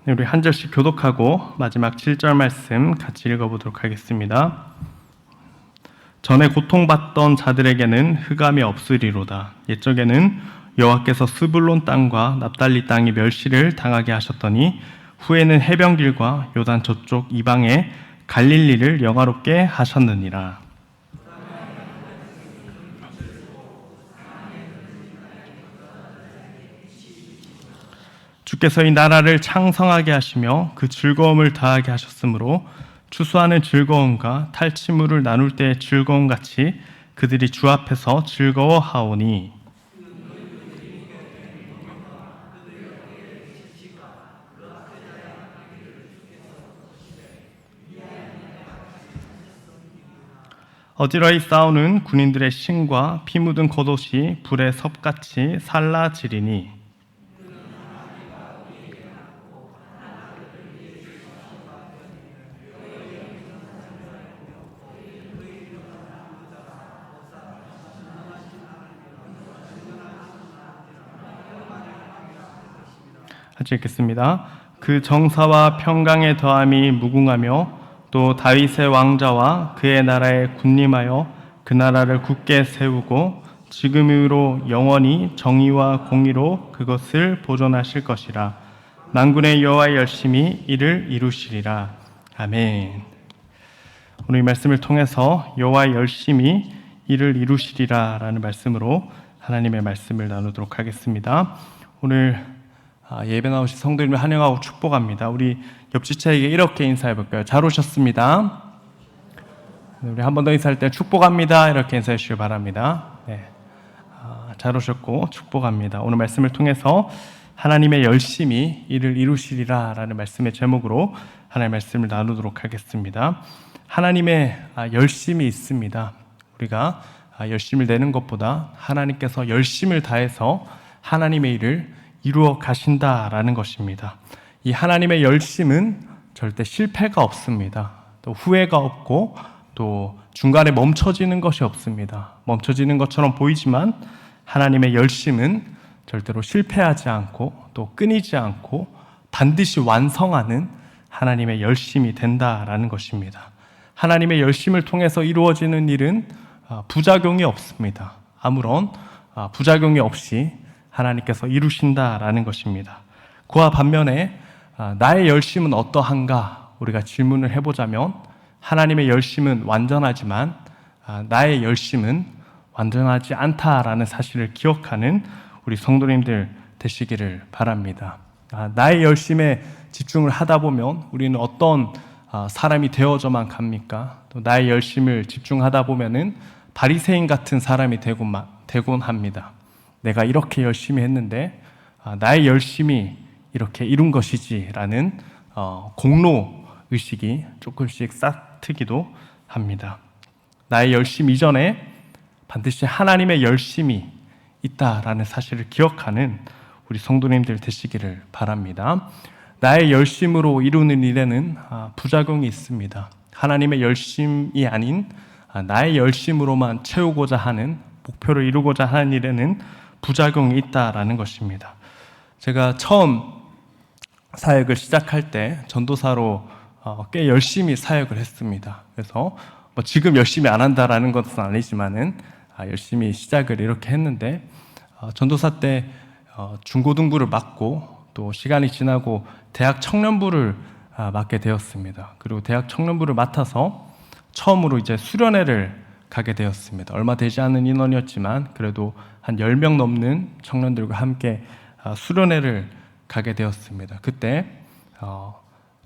네, 우리 한 절씩 교독하고 마지막 7절 말씀 같이 읽어보도록 하겠습니다. 전에 고통받던 자들에게는 흑암이 없으리로다. 옛적에는 여호와께서 스불론 땅과 납달리 땅이 멸시를 당하게 하셨더니 후에는 해변길과 요단 저쪽 이방의 갈릴리를 영화롭게 하셨느니라. 주께서 이 나라를 창성하게 하시며 그 즐거움을 다하게 하셨으므로 추수하는 즐거움과 탈취물을 나눌 때의 즐거움 같이 그들이 주 앞에서 즐거워하오니 어지러이 싸우는 군인들의 신과 피 묻은 겉옷이 불의 섭같이 살라지리니 같이 읽겠습니다. 그 정사와 평강의 더함이 무궁하며 또 다윗의 왕자와 그의 나라에 군림하여 그 나라를 굳게 세우고 지금으로 영원히 정의와 공의로 그것을 보존하실 것이라. 만군의 여호와의 열심히 이를 이루시리라. 아멘. 오늘 이 말씀을 통해서 여호와의 열심히 이를 이루시리라 라는 말씀으로 하나님의 말씀을 나누도록 하겠습니다. 오늘 예배 나오신 성도님을 환영하고 축복합니다. 우리 옆지체에게 이렇게 인사해 볼까요? 잘 오셨습니다. 우리 한 번 더 인사할 때 축복합니다. 이렇게 인사해 주시기 바랍니다. 네. 잘 오셨고 축복합니다. 오늘 말씀을 통해서 하나님의 열심히 이를 이루시리라 라는 말씀의 제목으로 하나님의 말씀을 나누도록 하겠습니다. 하나님의 열심이 있습니다. 우리가 열심을 내는 것보다 하나님께서 열심을 다해서 하나님의 일을 이루어 가신다라는 것입니다. 이 하나님의 열심은 절대 실패가 없습니다. 또 후회가 없고 또 중간에 멈춰지는 것이 없습니다. 멈춰지는 것처럼 보이지만 하나님의 열심은 절대로 실패하지 않고 또 끊이지 않고 반드시 완성하는 하나님의 열심이 된다라는 것입니다. 하나님의 열심을 통해서 이루어지는 일은 부작용이 없습니다. 아무런 부작용이 없이 하나님께서 이루신다라는 것입니다. 그와 반면에 나의 열심은 어떠한가 우리가 질문을 해보자면 하나님의 열심은 완전하지만 나의 열심은 완전하지 않다라는 사실을 기억하는 우리 성도님들 되시기를 바랍니다. 나의 열심에 집중을 하다 보면 우리는 어떤 사람이 되어져만 갑니까? 또 나의 열심을 집중하다 보면은 바리새인 같은 사람이 되곤 합니다. 내가 이렇게 열심히 했는데 나의 열심이 이렇게 이룬 것이지라는 공로 의식이 조금씩 싹트기도 합니다. 나의 열심 이전에 반드시 하나님의 열심이 있다라는 사실을 기억하는 우리 성도님들 되시기를 바랍니다. 나의 열심으로 이루는 일에는 부작용이 있습니다. 하나님의 열심이 아닌 나의 열심으로만 채우고자 하는 목표를 이루고자 하는 일에는 부작용이 있다라는 것입니다. 제가 처음 사역을 시작할 때 전도사로 꽤 열심히 사역을 했습니다. 그래서 지금 열심히 안 한다라는 것은 아니지만은 열심히 시작을 이렇게 했는데 전도사 때 중고등부를 맡고 또 시간이 지나고 대학 청년부를 맡게 되었습니다. 그리고 대학 청년부를 맡아서 처음으로 이제 수련회를 가게 되었습니다. 얼마 되지 않은 인원이었지만 그래도 한 10명 넘는 청년들과 함께 수련회를 가게 되었습니다. 그때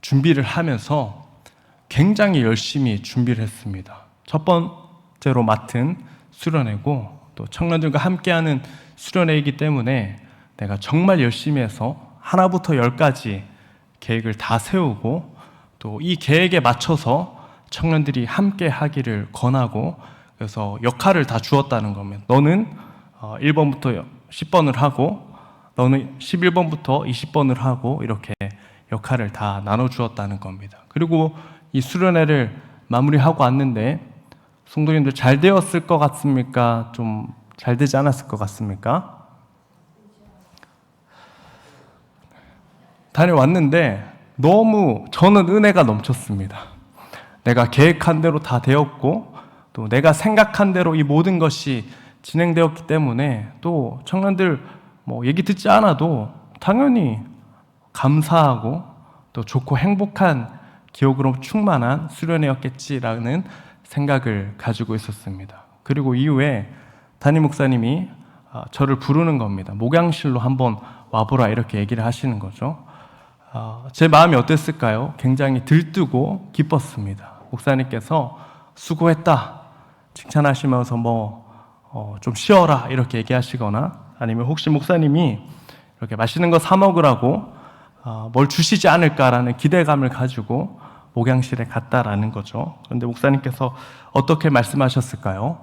준비를 하면서 굉장히 열심히 준비를 했습니다. 첫 번째로 맡은 수련회고 또 청년들과 함께하는 수련회이기 때문에 내가 정말 열심히 해서 하나부터 10까지 계획을 다 세우고 또 이 계획에 맞춰서 청년들이 함께 하기를 권하고 그래서 역할을 다 주었다는 겁니다. 너는 1번부터 10번을 하고 너는 11번부터 20번을 하고 이렇게 역할을 다 나눠주었다는 겁니다. 그리고 이 수련회를 마무리하고 왔는데 성도님들 잘 되었을 것 같습니까? 좀 잘 되지 않았을 것 같습니까? 다녀왔는데 너무 저는 은혜가 넘쳤습니다. 내가 계획한 대로 다 되었고 또 내가 생각한 대로 이 모든 것이 진행되었기 때문에 또 청년들 얘기 듣지 않아도 당연히 감사하고 또 좋고 행복한 기억으로 충만한 수련회였겠지라는 생각을 가지고 있었습니다. 그리고 이후에 담임 목사님이 저를 부르는 겁니다. 목양실로 한번 와보라 이렇게 얘기를 하시는 거죠. 제 마음이 어땠을까요? 굉장히 들뜨고 기뻤습니다. 목사님께서 수고했다 칭찬하시면서 좀 쉬어라 이렇게 얘기하시거나 아니면 혹시 목사님이 이렇게 맛있는 거 사 먹으라고 뭘 주시지 않을까라는 기대감을 가지고 목양실에 갔다라는 거죠. 그런데 목사님께서 어떻게 말씀하셨을까요?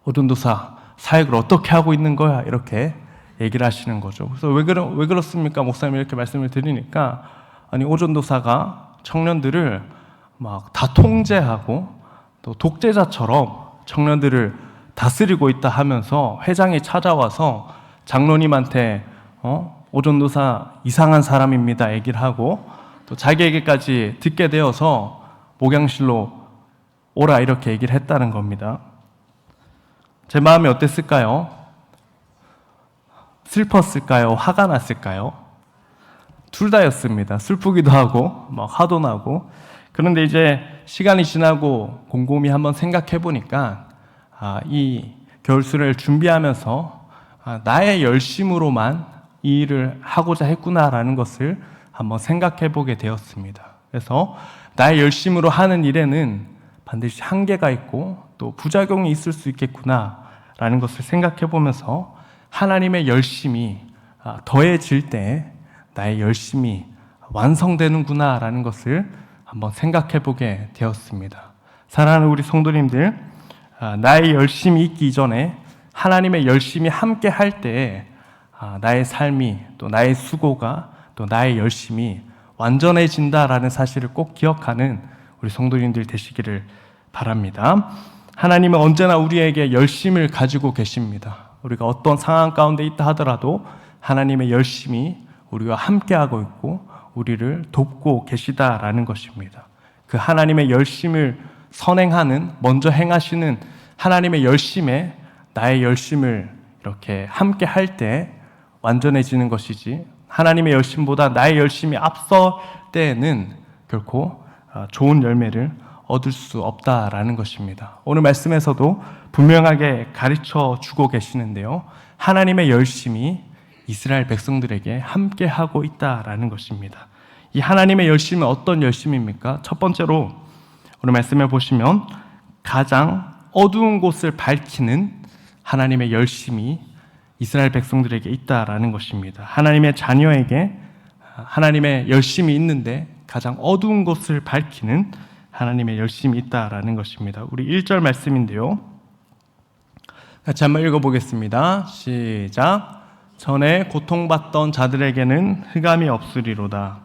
오전도사 사역을 어떻게 하고 있는 거야? 이렇게 얘기를 하시는 거죠. 그래서 왜 그렇습니까? 목사님이 이렇게 말씀을 드리니까 아니 오전도사가 청년들을 막 다 통제하고 또 독재자처럼 청년들을 다스리고 있다 하면서 회장이 찾아와서 장로님한테 오전도사 이상한 사람입니다 얘기를 하고 또 자기에게까지 듣게 되어서 목양실로 오라 이렇게 얘기를 했다는 겁니다. 제 마음이 어땠을까요? 슬펐을까요? 화가 났을까요? 둘 다였습니다. 슬프기도 하고 막 화도 나고. 그런데 이제 시간이 지나고 곰곰이 한번 생각해 보니까 이 겨울수련을 준비하면서 나의 열심으로만 이 일을 하고자 했구나라는 것을 한번 생각해 보게 되었습니다. 그래서 나의 열심으로 하는 일에는 반드시 한계가 있고 또 부작용이 있을 수 있겠구나라는 것을 생각해 보면서 하나님의 열심이 더해질 때 나의 열심이 완성되는구나라는 것을 한번 생각해 보게 되었습니다. 사랑하는 우리 성도님들, 나의 열심이 있기 이전에 하나님의 열심이 함께 할 때 나의 삶이 또 나의 수고가 또 나의 열심이 완전해진다라는 사실을 꼭 기억하는 우리 성도님들 되시기를 바랍니다. 하나님은 언제나 우리에게 열심을 가지고 계십니다. 우리가 어떤 상황 가운데 있다 하더라도 하나님의 열심이 우리와 함께하고 있고 우리를 돕고 계시다라는 것입니다. 그 하나님의 열심을 선행하는, 먼저 행하시는 하나님의 열심에 나의 열심을 이렇게 함께 할 때 완전해지는 것이지, 하나님의 열심보다 나의 열심이 앞설 때에는 결코 좋은 열매를 얻을 수 없다라는 것입니다. 오늘 말씀에서도 분명하게 가르쳐 주고 계시는데요, 하나님의 열심이 이스라엘 백성들에게 함께하고 있다라는 것입니다. 이 하나님의 열심은 어떤 열심입니까? 첫 번째로 오늘 말씀해 보시면 가장 어두운 곳을 밝히는 하나님의 열심이 이스라엘 백성들에게 있다라는 것입니다. 하나님의 자녀에게 하나님의 열심이 있는데 가장 어두운 곳을 밝히는 하나님의 열심이 있다라는 것입니다. 우리 1절 말씀인데요, 같이 한번 읽어보겠습니다. 시작. 전에 고통받던 자들에게는 흑암이 없으리로다.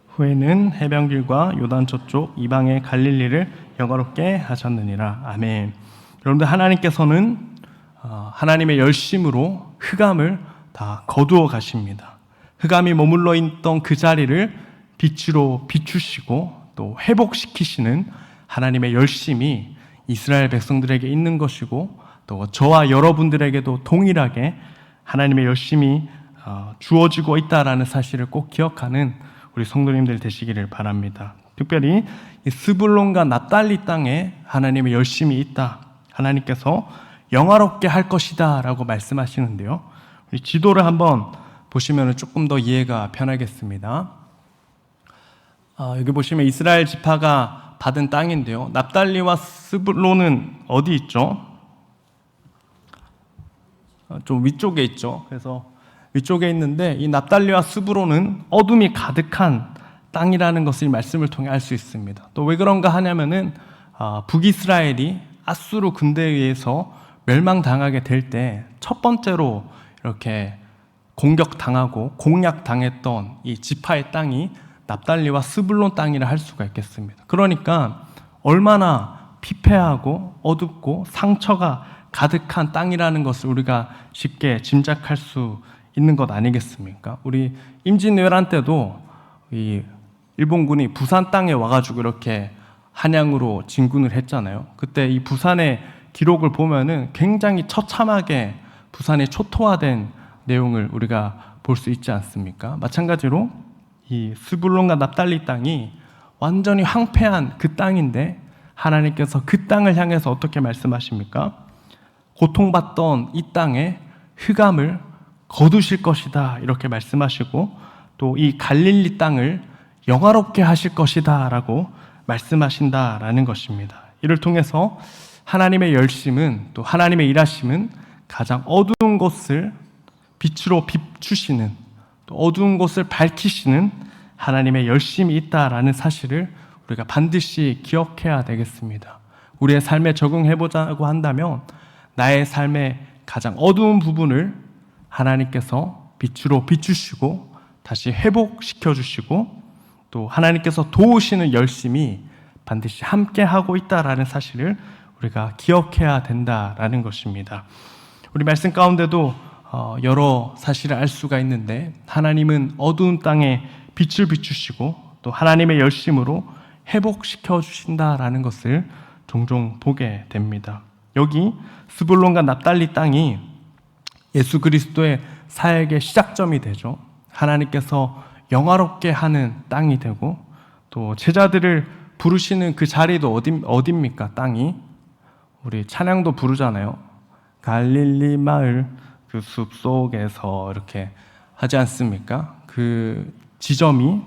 후에는 해변길과 요단 저쪽 이방의 갈릴리를 영화롭게 하셨느니라. 아멘. 여러분들, 하나님께서는 하나님의 열심으로 흑암을 다 거두어 가십니다. 흑암이 머물러 있던 그 자리를 빛으로 비추시고 또 회복시키시는 하나님의 열심이 이스라엘 백성들에게 있는 것이고, 또 저와 여러분들에게도 동일하게 하나님의 열심이 주어지고 있다라는 사실을 꼭 기억하는 우리 성도님들 되시기를 바랍니다. 특별히 이 스불론과 납달리 땅에 하나님의 열심이 있다, 하나님께서 영화롭게 할 것이다 라고 말씀하시는데요, 우리 지도를 한번 보시면 조금 더 이해가 편하겠습니다. 여기 보시면 이스라엘 지파가 받은 땅인데요, 납달리와 스불론은 어디 있죠? 좀 위쪽에 있죠. 그래서 위쪽에 있는데, 이 납달리와 스불론은 어둠이 가득한 땅이라는 것을 말씀을 통해 알 수 있습니다. 또 왜 그런가 하냐면은 북이스라엘이 아수르 군대에 의해서 멸망당하게 될 때 첫 번째로 이렇게 공격당하고 공략당했던 이 지파의 땅이 납달리와 스불론 땅이라 할 수가 있겠습니다. 그러니까 얼마나 피폐하고 어둡고 상처가 가득한 땅이라는 것을 우리가 쉽게 짐작할 수 있는 것 아니겠습니까? 우리 임진왜란 때도 이 일본군이 부산 땅에 와가지고 이렇게 한양으로 진군을 했잖아요. 그때 이 부산의 기록을 보면은 굉장히 처참하게 부산이 초토화된 내용을 우리가 볼 수 있지 않습니까? 마찬가지로 이 스불론과 납달리 땅이 완전히 황폐한 그 땅인데 하나님께서 그 땅을 향해서 어떻게 말씀하십니까? 고통받던 이 땅에 흑암을 거두실 것이다 이렇게 말씀하시고, 또 이 갈릴리 땅을 영화롭게 하실 것이다 라고 말씀하신다라는 것입니다. 이를 통해서 하나님의 열심은, 또 하나님의 일하심은 가장 어두운 곳을 빛으로 비추시는, 또 어두운 곳을 밝히시는 하나님의 열심이 있다라는 사실을 우리가 반드시 기억해야 되겠습니다. 우리의 삶에 적용해보자고 한다면 나의 삶의 가장 어두운 부분을 하나님께서 빛으로 비추시고 다시 회복시켜 주시고, 또 하나님께서 도우시는 열심이 반드시 함께하고 있다라는 사실을 우리가 기억해야 된다라는 것입니다. 우리 말씀 가운데도 여러 사실을 알 수가 있는데, 하나님은 어두운 땅에 빛을 비추시고 또 하나님의 열심으로 회복시켜 주신다라는 것을 종종 보게 됩니다. 여기 스불론과 납달리 땅이 예수 그리스도의 사역의 시작점이 되죠. 하나님께서 영화롭게 하는 땅이 되고, 또 제자들을 부르시는 그 자리도 어딥니까? 땅이 우리 찬양도 부르잖아요. 갈릴리 마을 그 숲 속에서 이렇게 하지 않습니까? 그 지점이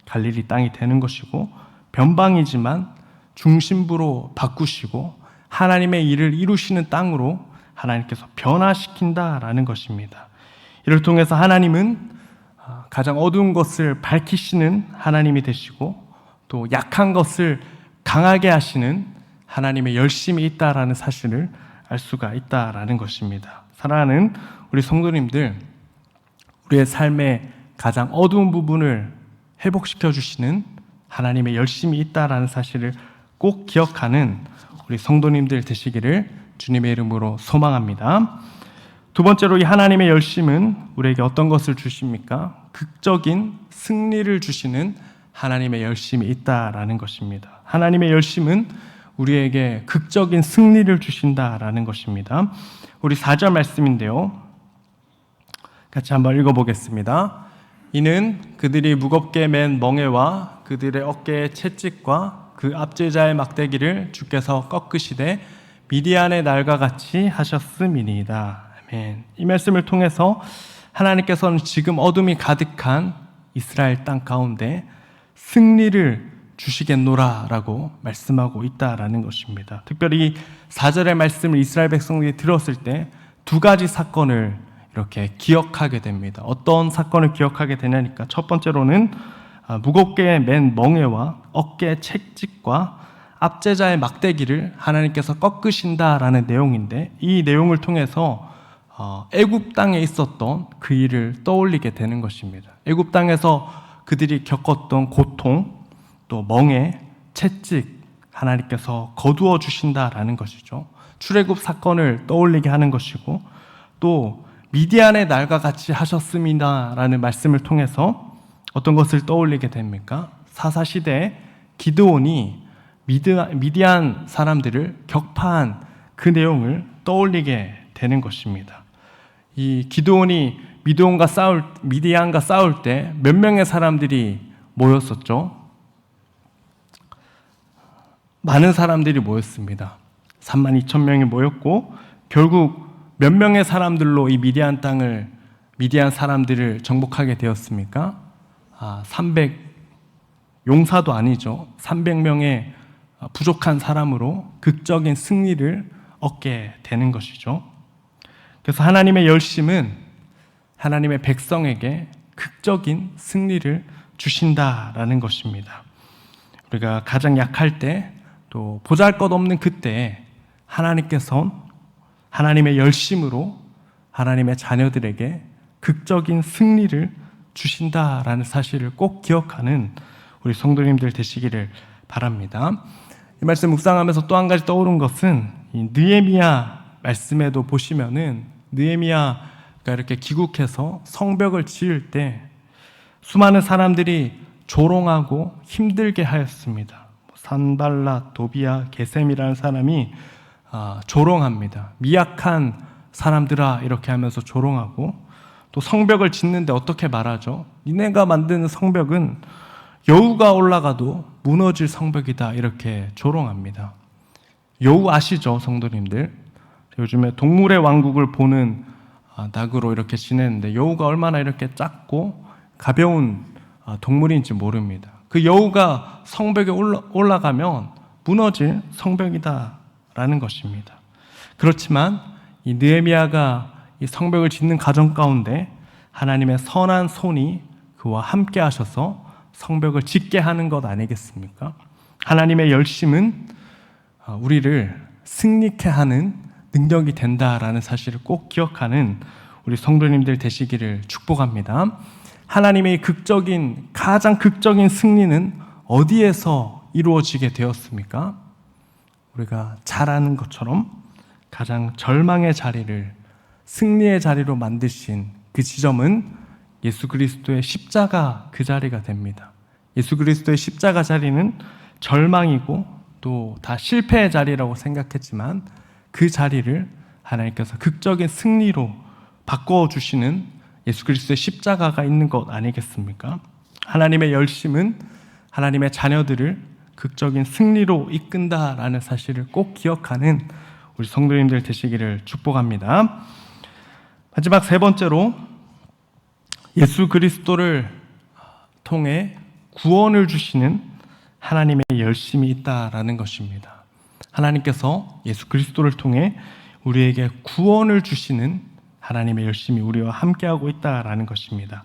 갈릴리 땅이 되는 것이고, 변방이지만 중심부로 바꾸시고 하나님의 일을 이루시는 땅으로 하나님께서 변화시킨다라는 것입니다. 이를 통해서 하나님은 가장 어두운 것을 밝히시는 하나님이 되시고, 또 약한 것을 강하게 하시는 하나님의 열심이 있다라는 사실을 알 수가 있다라는 것입니다. 사랑하는 우리 성도님들, 우리의 삶의 가장 어두운 부분을 회복시켜 주시는 하나님의 열심이 있다라는 사실을 꼭 기억하는 우리 성도님들 되시기를 주님의 이름으로 소망합니다. 두 번째로, 이 하나님의 열심은 우리에게 어떤 것을 주십니까? 극적인 승리를 주시는 하나님의 열심이 있다라는 것입니다. 하나님의 열심은 우리에게 극적인 승리를 주신다라는 것입니다. 우리 4절 말씀인데요, 같이 한번 읽어보겠습니다. 이는 그들이 무겁게 맨 멍에와 그들의 어깨의 채찍과 그 압제자의 막대기를 주께서 꺾으시되 미디안의 날과 같이 하셨음이니이다. 아멘. 이 말씀을 통해서 하나님께서는 지금 어둠이 가득한 이스라엘 땅 가운데 승리를 주시겠노라라고 말씀하고 있다라는 것입니다. 특별히 4절의 말씀을 이스라엘 백성들이 들었을 때 두 가지 사건을 이렇게 기억하게 됩니다. 어떤 사건을 기억하게 되냐니까, 첫 번째로는 무겁게 맨 멍에와 어깨의 채찍과 압제자의 막대기를 하나님께서 꺾으신다라는 내용인데, 이 내용을 통해서 애굽 땅에 있었던 그 일을 떠올리게 되는 것입니다. 애굽 땅에서 그들이 겪었던 고통, 또 멍에, 채찍, 하나님께서 거두어 주신다라는 것이죠. 출애굽 사건을 떠올리게 하는 것이고, 또 미디안의 날과 같이 하셨습니다라는 말씀을 통해서 어떤 것을 떠올리게 됩니까? 사사시대에 기드온이 미디안 사람들을 격파한 그 내용을 떠올리게 되는 것입니다. 이 기드온이 미디안과 싸울 때 몇 명의 사람들이 모였었죠? 많은 사람들이 모였습니다. 32,000명이 모였고, 결국 몇 명의 사람들로 이 미디안 사람들을 정복하게 되었습니까? 용사도 아니죠. 300명의 부족한 사람으로 극적인 승리를 얻게 되는 것이죠. 그래서 하나님의 열심은 하나님의 백성에게 극적인 승리를 주신다라는 것입니다. 우리가 가장 약할 때, 또 보잘것없는 그때 하나님께서 하나님의 열심으로 하나님의 자녀들에게 극적인 승리를 주신다라는 사실을 꼭 기억하는 우리 성도님들 되시기를 바랍니다. 이 말씀 묵상하면서 또 한 가지 떠오른 것은 이 느헤미야 말씀에도 보시면은 느헤미야가 이렇게 귀국해서 성벽을 지을 때 수많은 사람들이 조롱하고 힘들게 하였습니다. 산발랏, 도비야, 게셈이라는 사람이 조롱합니다. 미약한 사람들아 이렇게 하면서 조롱하고, 또 성벽을 짓는데 어떻게 말하죠? 니네가 만드는 성벽은 여우가 올라가도 무너질 성벽이다 이렇게 조롱합니다. 여우 아시죠, 성도님들? 요즘에 동물의 왕국을 보는 낙으로 이렇게 지내는데 여우가 얼마나 이렇게 작고 가벼운 동물인지 모릅니다. 그 여우가 성벽에 올라가면 무너질 성벽이다라는 것입니다. 그렇지만 이 느헤미야가 이 성벽을 짓는 과정 가운데 하나님의 선한 손이 그와 함께 하셔서 성벽을 짓게 하는 것 아니겠습니까? 하나님의 열심은 우리를 승리케 하는 능력이 된다라는 사실을 꼭 기억하는 우리 성도님들 되시기를 축복합니다. 하나님의 가장 극적인 승리는 어디에서 이루어지게 되었습니까? 우리가 잘 아는 것처럼 가장 절망의 자리를 승리의 자리로 만드신 그 지점은 예수 그리스도의 십자가 그 자리가 됩니다. 예수 그리스도의 십자가 자리는 절망이고 또 다 실패의 자리라고 생각했지만 그 자리를 하나님께서 극적인 승리로 바꿔주시는 예수 그리스도의 십자가가 있는 것 아니겠습니까? 하나님의 열심은 하나님의 자녀들을 극적인 승리로 이끈다라는 사실을 꼭 기억하는 우리 성도님들 되시기를 축복합니다. 마지막 세 번째로 예수 그리스도를 통해 구원을 주시는 하나님의 열심이 있다라는 것입니다. 하나님께서 예수 그리스도를 통해 우리에게 구원을 주시는 하나님의 열심이 우리와 함께하고 있다라는 것입니다.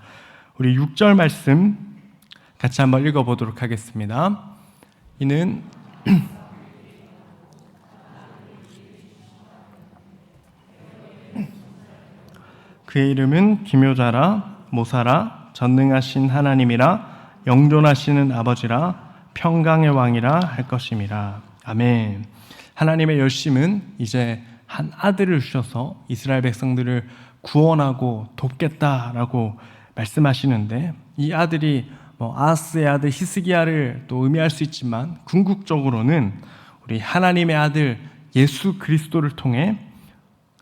우리 6절 말씀 같이 한번 읽어보도록 하겠습니다. 이는 그의 이름은 기묘자라 모사라 전능하신 하나님이라 영존하시는 아버지라 평강의 왕이라 할 것임이라. 아멘. 하나님의 열심은 이제 한 아들을 주셔서 이스라엘 백성들을 구원하고 돕겠다라고 말씀하시는데, 이 아들이 아하스의 아들 히스기야를 또 의미할 수 있지만 궁극적으로는 우리 하나님의 아들 예수 그리스도를 통해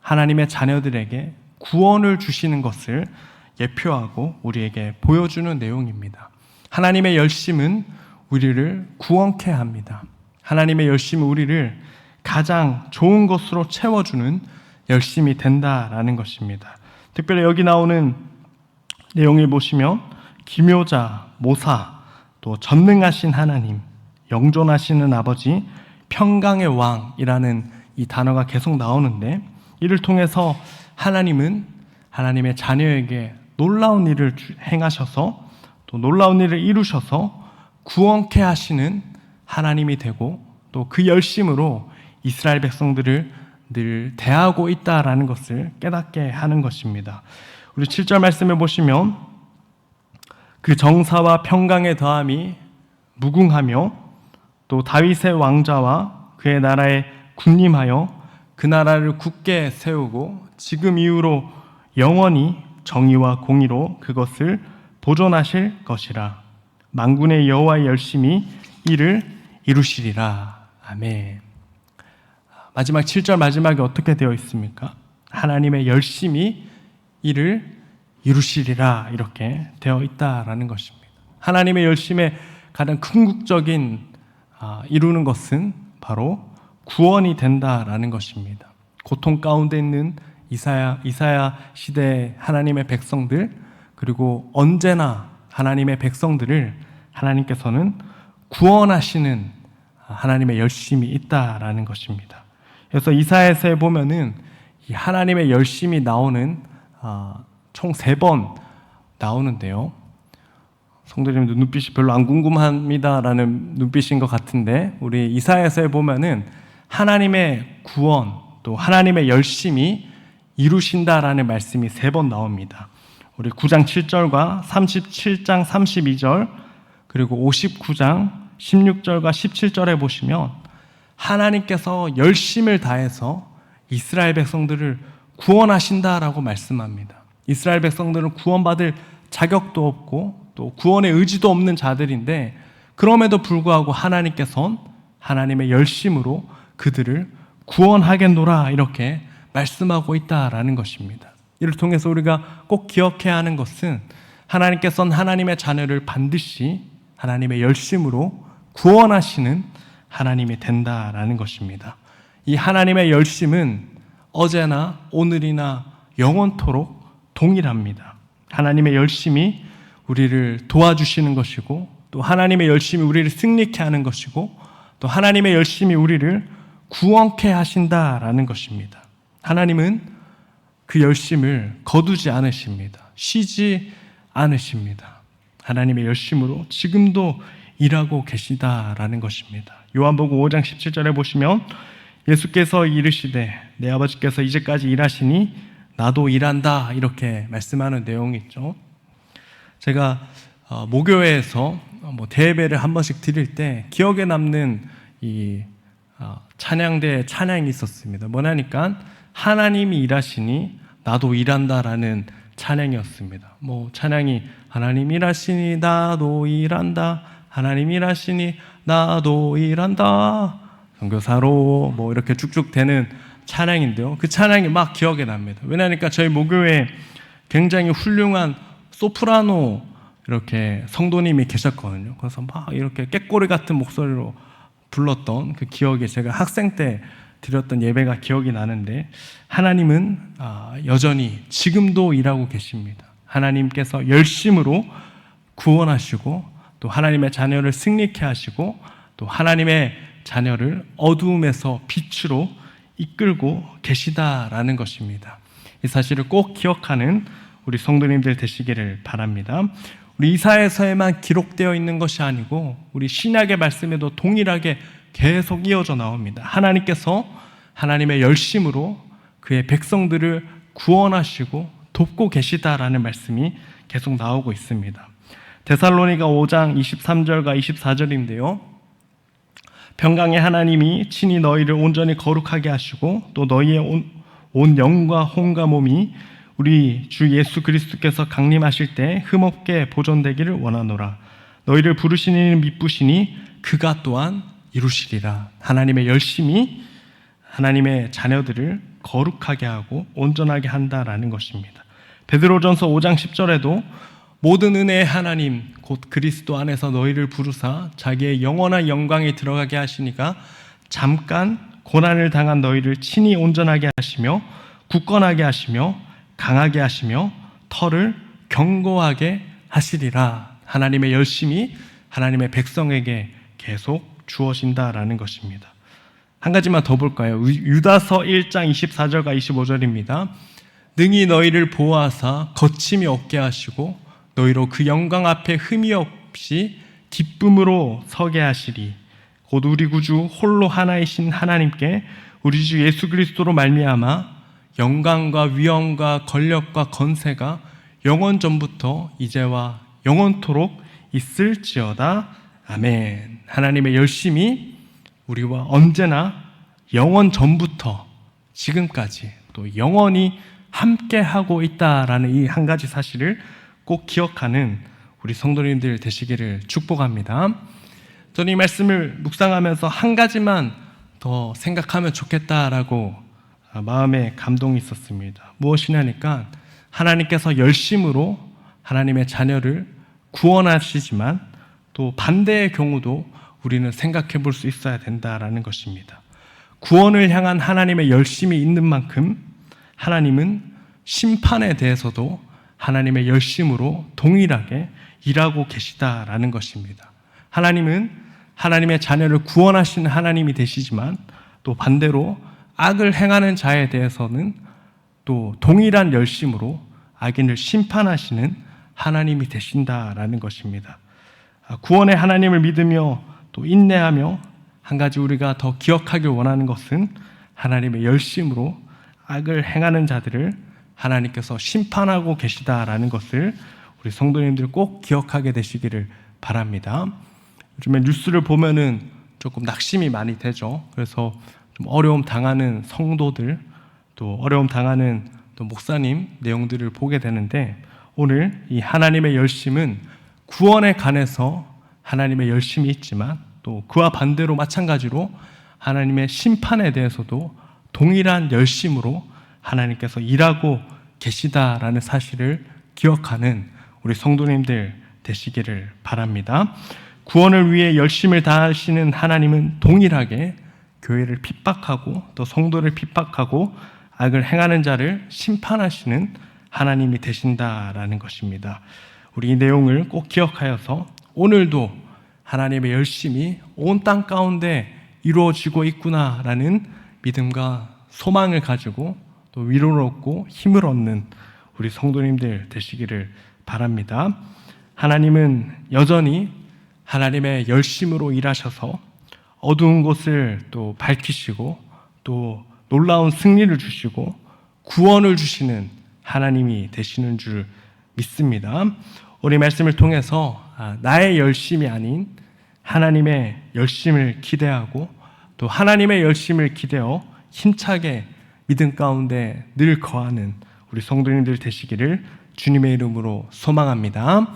하나님의 자녀들에게 구원을 주시는 것을 예표하고 우리에게 보여주는 내용입니다. 하나님의 열심은 우리를 구원케 합니다. 하나님의 열심은 우리를 가장 좋은 것으로 채워주는 열심이 된다라는 것입니다. 특별히 여기 나오는 내용을 보시면 기묘자, 모사, 또 전능하신 하나님, 영존하시는 아버지, 평강의 왕이라는 이 단어가 계속 나오는데, 이를 통해서 하나님은 하나님의 자녀에게 놀라운 일을 행하셔서 또 놀라운 일을 이루셔서 구원케 하시는 하나님이 되고, 또 그 열심으로 이스라엘 백성들을 늘 대하고 있다라는 것을 깨닫게 하는 것입니다. 우리 7절 말씀을 보시면 그 정사와 평강의 더함이 무궁하며 또 다윗의 왕자와 그의 나라에 군림하여 그 나라를 굳게 세우고 지금 이후로 영원히 정의와 공의로 그것을 보존하실 것이라. 만군의 여호와의 열심이 이를 이루시리라. 아멘. 마지막 7절 마지막에 어떻게 되어 있습니까? 하나님의 열심이 이를 이루시리라 이렇게 되어 있다라는 것입니다. 하나님의 열심의 가장 궁극적인 이루는 것은 바로 구원이 된다라는 것입니다. 고통 가운데 있는 이사야 시대의 하나님의 백성들, 그리고 언제나 하나님의 백성들을 하나님께서는 구원하시는 하나님의 열심이 있다라는 것입니다. 그래서 이사야서에 보면은 이 하나님의 열심이 나오는 총 3번 나오는데요. 성도님들 눈빛이 별로 안 궁금합니다라는 눈빛인 것 같은데, 우리 이사야서에 보면은 하나님의 구원 또 하나님의 열심이 이루신다라는 말씀이 3번 나옵니다. 우리 9장 7절과 37장 32절 그리고 59장 16절과 17절에 보시면 하나님께서 열심을 다해서 이스라엘 백성들을 구원하신다라고 말씀합니다. 이스라엘 백성들은 구원받을 자격도 없고 또 구원의 의지도 없는 자들인데 그럼에도 불구하고 하나님께서는 하나님의 열심으로 그들을 구원하겠노라 이렇게 말씀하고 있다라는 것입니다. 이를 통해서 우리가 꼭 기억해야 하는 것은 하나님께서는 하나님의 자녀를 반드시 하나님의 열심으로 구원하시는 하나님이 된다라는 것입니다. 이 하나님의 열심은 어제나 오늘이나 영원토록 동일합니다. 하나님의 열심이 우리를 도와주시는 것이고 또 하나님의 열심이 우리를 승리케 하는 것이고 또 하나님의 열심이 우리를 구원케 하신다라는 것입니다. 하나님은 그 열심을 거두지 않으십니다. 쉬지 않으십니다. 하나님의 열심으로 지금도 일하고 계시다라는 것입니다. 요한복음 5장 17절에 보시면 예수께서 이르시되 내 아버지께서 이제까지 일하시니 나도 일한다 이렇게 말씀하는 내용이 있죠. 제가 모교회에서 대예배를 한 번씩 드릴 때 기억에 남는 이 찬양대 찬양이 있었습니다. 뭐냐니까 하나님이 일하시니 나도 일한다라는 찬양이었습니다. 찬양이 하나님 일하시니 나도 일한다, 하나님 일하시니 나도 일한다, 선교사로 이렇게 쭉쭉 되는 찬양인데요. 그 찬양이 막 기억에 납니다. 왜냐니까 저희 모교회에 굉장히 훌륭한 소프라노 이렇게 성도님이 계셨거든요. 그래서 막 이렇게 꾀꼬리 같은 목소리로 불렀던 그 기억이 제가 학생 때 드렸던 예배가 기억이 나는데 하나님은 여전히 지금도 일하고 계십니다. 하나님께서 열심으로 구원하시고 또 하나님의 자녀를 승리케 하시고 또 하나님의 자녀를 어두움에서 빛으로 이끌고 계시다라는 것입니다. 이 사실을 꼭 기억하는 우리 성도님들 되시기를 바랍니다. 우리 이사야서에만 기록되어 있는 것이 아니고 우리 신약의 말씀에도 동일하게 계속 이어져 나옵니다. 하나님께서 하나님의 열심으로 그의 백성들을 구원하시고 돕고 계시다라는 말씀이 계속 나오고 있습니다. 데살로니가 5장 23절과 24절인데요. 평강의 하나님이 친히 너희를 온전히 거룩하게 하시고 또 너희의 온 영과 혼과 몸이 우리 주 예수 그리스도께서 강림하실 때 흠없게 보존되기를 원하노라. 너희를 부르신 이는 미쁘시니 그가 또한 이루시리라. 하나님의 열심이 하나님의 자녀들을 거룩하게 하고 온전하게 한다라는 것입니다. 베드로전서 5장 10절에도 모든 은혜의 하나님 곧 그리스도 안에서 너희를 부르사 자기의 영원한 영광에 들어가게 하시니까 잠깐 고난을 당한 너희를 친히 온전하게 하시며 굳건하게 하시며 강하게 하시며 터를 견고하게 하시리라. 하나님의 열심이 하나님의 백성에게 계속 주어진다라는 것입니다. 한 가지만 더 볼까요? 유다서 1장 24절과 25절입니다. 능히 너희를 보호하사 거침이 없게 하시고 너희로 그 영광 앞에 흠이 없이 기쁨으로 서게 하시리. 곧 우리 구주 홀로 하나이신 하나님께 우리 주 예수 그리스도로 말미암아 영광과 위엄과 권력과 건세가 영원 전부터 이제와 영원토록 있을지어다. 아멘. 하나님의 열심이 우리와 언제나 영원 전부터 지금까지 또 영원히 함께하고 있다라는 이 한 가지 사실을 꼭 기억하는 우리 성도님들 되시기를 축복합니다. 저는 이 말씀을 묵상하면서 한 가지만 더 생각하면 좋겠다라고 마음에 감동이 있었습니다. 무엇이냐니까 하나님께서 열심으로 하나님의 자녀를 구원하시지만 또 반대의 경우도 우리는 생각해 볼 수 있어야 된다라는 것입니다. 구원을 향한 하나님의 열심이 있는 만큼 하나님은 심판에 대해서도 하나님의 열심으로 동일하게 일하고 계시다라는 것입니다. 하나님은 하나님의 자녀를 구원하시는 하나님이 되시지만 또 반대로 악을 행하는 자에 대해서는 또 동일한 열심으로 악인을 심판하시는 하나님이 되신다라는 것입니다. 구원의 하나님을 믿으며 또 인내하며 한 가지 우리가 더 기억하길 원하는 것은 하나님의 열심으로 악을 행하는 자들을 하나님께서 심판하고 계시다라는 것을 우리 성도님들 꼭 기억하게 되시기를 바랍니다. 요즘에 뉴스를 보면은 조금 낙심이 많이 되죠. 그래서 좀 어려움 당하는 성도들 또 어려움 당하는 또 목사님 내용들을 보게 되는데, 오늘 이 하나님의 열심은 구원에 관해서 하나님의 열심이 있지만 또 그와 반대로 마찬가지로 하나님의 심판에 대해서도 동일한 열심으로 하나님께서 일하고 계시다라는 사실을 기억하는 우리 성도님들 되시기를 바랍니다. 구원을 위해 열심을 다하시는 하나님은 동일하게 교회를 핍박하고 또 성도를 핍박하고 악을 행하는 자를 심판하시는 하나님이 되신다라는 것입니다. 우리 이 내용을 꼭 기억하여서 오늘도 하나님의 열심이 온 땅 가운데 이루어지고 있구나라는 믿음과 소망을 가지고 또 위로를 얻고 힘을 얻는 우리 성도님들 되시기를 바랍니다. 하나님은 여전히 하나님의 열심으로 일하셔서 어두운 곳을 또 밝히시고 또 놀라운 승리를 주시고 구원을 주시는 하나님이 되시는 줄 믿습니다. 우리 말씀을 통해서 나의 열심이 아닌 하나님의 열심을 기대하고 또 하나님의 열심을 기대어 힘차게 믿음 가운데 늘 거하는 우리 성도님들 되시기를 주님의 이름으로 소망합니다.